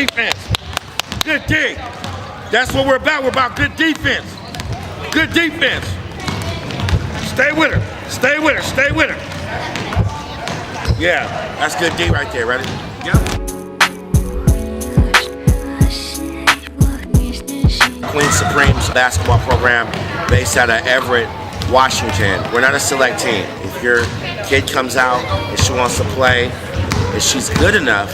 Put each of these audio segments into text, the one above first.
defense. Good dig. That's what we're about. We're about good defense. Good defense. Stay with her. Stay with her. Stay with her. Yeah, that's good D right there. Ready? Yep. Queen Supreme's basketball program based out of Everett, Washington. We're not a select team. If your kid comes out and she wants to play, if she's good enough,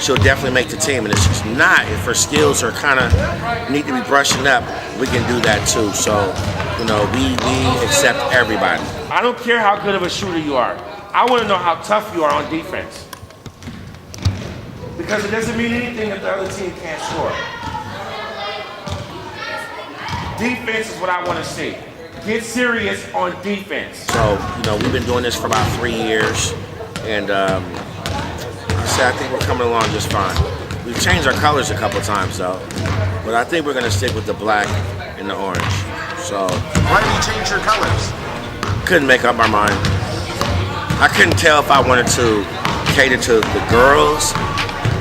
she'll definitely make the team. And if she's not, if her skills are kind of need to be brushing up, we can do that too. So, you know, we accept everybody. I don't care how good of a shooter you are. I want to know how tough you are on defense. Because it doesn't mean anything if the other team can't score. Defense is what I want to see. Get serious on defense. So, you know, we've been doing this for about 3 years, and I think we're coming along just fine. We've changed our colors a couple times though, but I think we're gonna stick with the black and the orange. So. Why did you change your colors? Couldn't make up our mind. I couldn't tell if I wanted to cater to the girls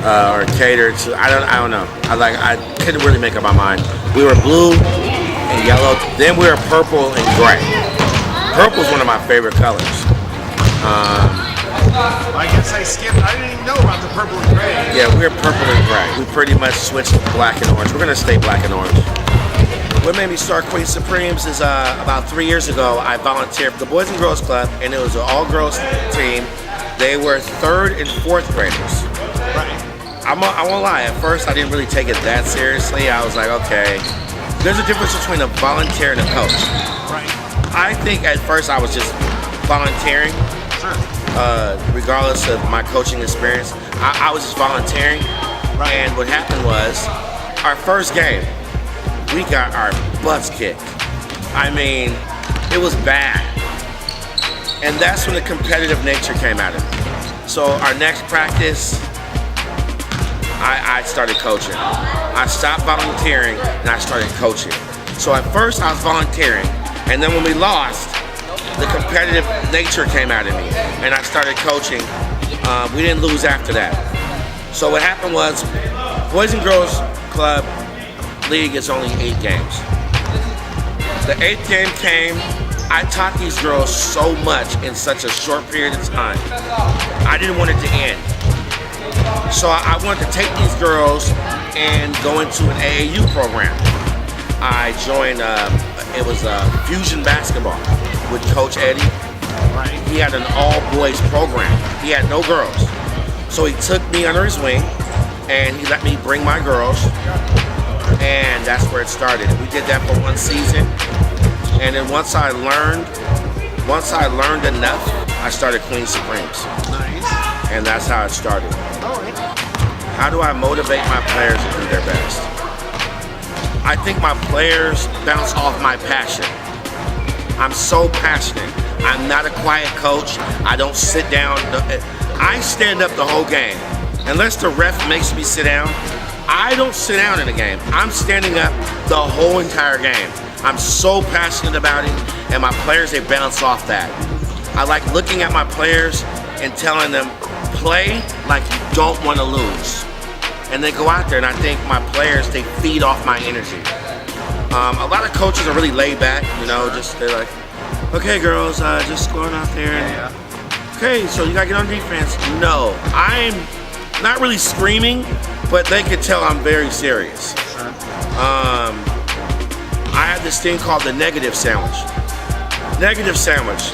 or cater to, I don't know. I couldn't really make up my mind. We were blue and yellow, then we were purple and gray. Purple's one of my favorite colors. I guess I skipped. I didn't even know about the purple and gray. Yeah, we're purple and gray. We pretty much switched to black and orange. We're gonna stay black and orange. What made me start Queen Supremes is about 3 years ago, I volunteered for the Boys and Girls Club, and it was an all-girls team. They were 3rd and 4th graders. Right. I won't lie, at first I didn't really take it that seriously. I was like, okay. There's a difference between a volunteer and a coach. Right. I think at first I was just volunteering. Sure. Regardless of my coaching experience, I was just volunteering. Right. And what happened was, our first game, we got our butts kicked. I mean, it was bad. And that's when the competitive nature came out of me. So our next practice, I started coaching. I stopped volunteering and I started coaching. So at first I was volunteering, and then when we lost, the competitive nature came out of me, and I started coaching. We didn't lose after that. So what happened was, Boys and Girls Club League is only 8 games. The 8th game came, I taught these girls so much in such a short period of time. I didn't want it to end. So I wanted to take these girls and go into an AAU program. I joined, it was fusion basketball with Coach Eddie. Right. He had an all-boys program. He had no girls. So he took me under his wing and he let me bring my girls, and that's where it started. We did that for 1 season, and then once I learned enough, I started Queen Supremes. Nice. And that's how it started. All right. How do I motivate my players to do their best? I think my players bounce off my passion. I'm so passionate. I'm not a quiet coach. I don't sit down. I stand up the whole game. Unless the ref makes me sit down, I don't sit down in a game. I'm standing up the whole entire game. I'm so passionate about it, and my players, they bounce off that. I like looking at my players and telling them, play like you don't want to lose. And they go out there, and I think my players, they feed off my energy. A lot of coaches are really laid back, you know, they're like, okay girls, just going out there and, okay, so you gotta get on defense. No, I'm not really screaming, but they could tell I'm very serious. Sure. I have this thing called the negative sandwich. Negative sandwich.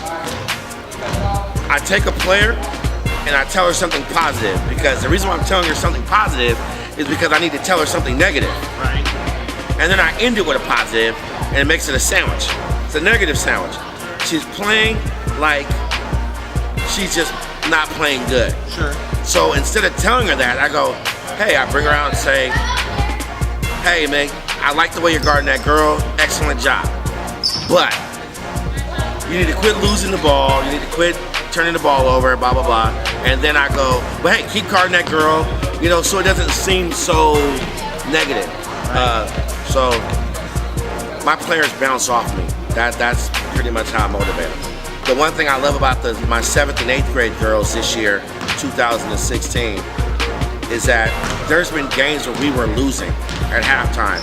I take a player and I tell her something positive, because the reason why I'm telling her something positive is because I need to tell her something negative. Right. And then I end it with a positive, and it makes it a sandwich. It's a negative sandwich. She's playing like she's just not playing good. Sure. So instead of telling her that, I go, hey, I bring her out and say, hey, Meg, I like the way you're guarding that girl. Excellent job. But you need to quit losing the ball. You need to quit turning the ball over, blah, blah, blah. And then I go, but hey, keep guarding that girl, you know, so it doesn't seem so negative. So my players bounce off me. That's pretty much how I motivate them. The one thing I love about my 7th and 8th grade girls this year, 2016, is that there's been games where we were losing at halftime.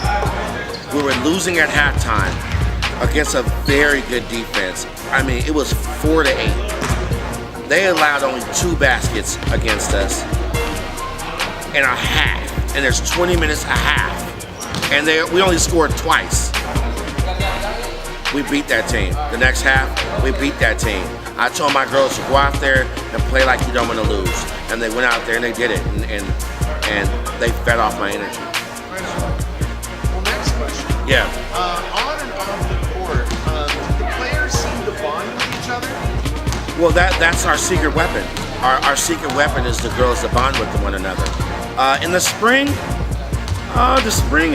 We were losing at halftime against a very good defense. I mean, it was 4-8. They allowed only 2 baskets against us in a half, and there's 20 minutes a half, and we only scored twice. We beat that team. The next half, we beat that team. I told my girls to go out there and play like you don't want to lose, and they went out there and they did it, and they fed off my energy. Well, next question. Yeah. On and off the court, do the players seem to bond with each other? Well, that's our secret weapon. Our secret weapon is the girls that bond with one another. In the spring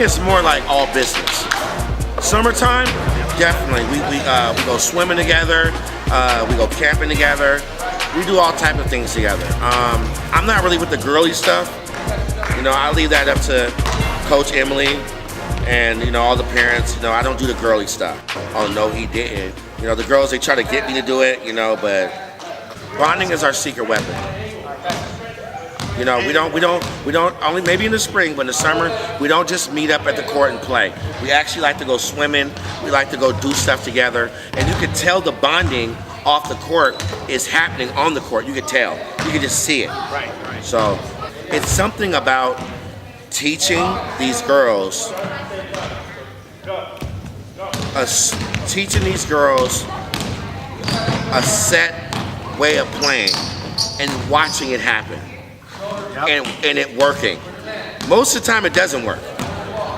is more like all business. Summertime, definitely. We go swimming together. We go camping together. We do all type of things together. I'm not really with the girly stuff. You know, I leave that up to Coach Emily and, you know, all the parents. You know, I don't do the girly stuff. Oh, no, he didn't. You know, the girls, they try to get me to do it, you know, but bonding is our secret weapon. You know, we don't only maybe in the spring, but in the summer, we don't just meet up at the court and play. We actually like to go swimming. We like to go do stuff together. And you can tell the bonding off the court is happening on the court. You can tell. You can just see it. Right. So it's something about teaching these girls, a set way of playing and watching it happen. Yep. And it working. Most of the time it doesn't work.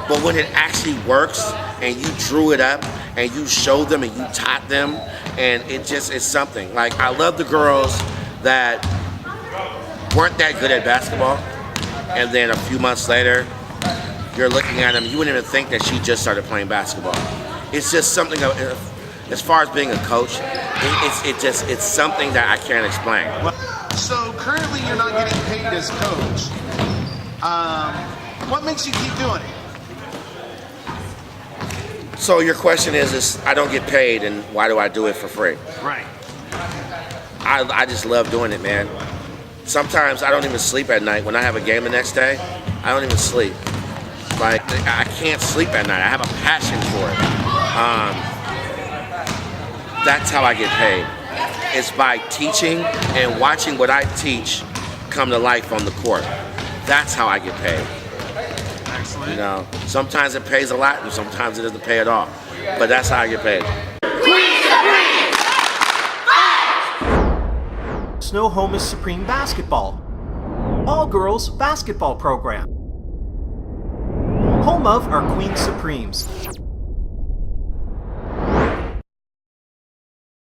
But when it actually works and you drew it up and you showed them and you taught them, and it's something. Like, I love the girls that weren't that good at basketball, and then a few months later you're looking at them, you wouldn't even think that she just started playing basketball. It's just something, as far as being a coach, it's something that I can't explain. So currently you're not getting paid as coach. What makes you keep doing it? So your question is I don't get paid, and why do I do it for free? Right. I just love doing it, man. Sometimes I don't even sleep at night. When I have a game the next day, I don't even sleep. Like, I can't sleep at night. I have a passion for it. That's how I get paid. It's by teaching and watching what I teach come to life on the court. That's how I get paid. Excellent. You know, sometimes it pays a lot and sometimes it doesn't pay at all. But that's how I get paid. Snohomish Supreme Basketball, all-girls basketball program, home of our Queen Supremes.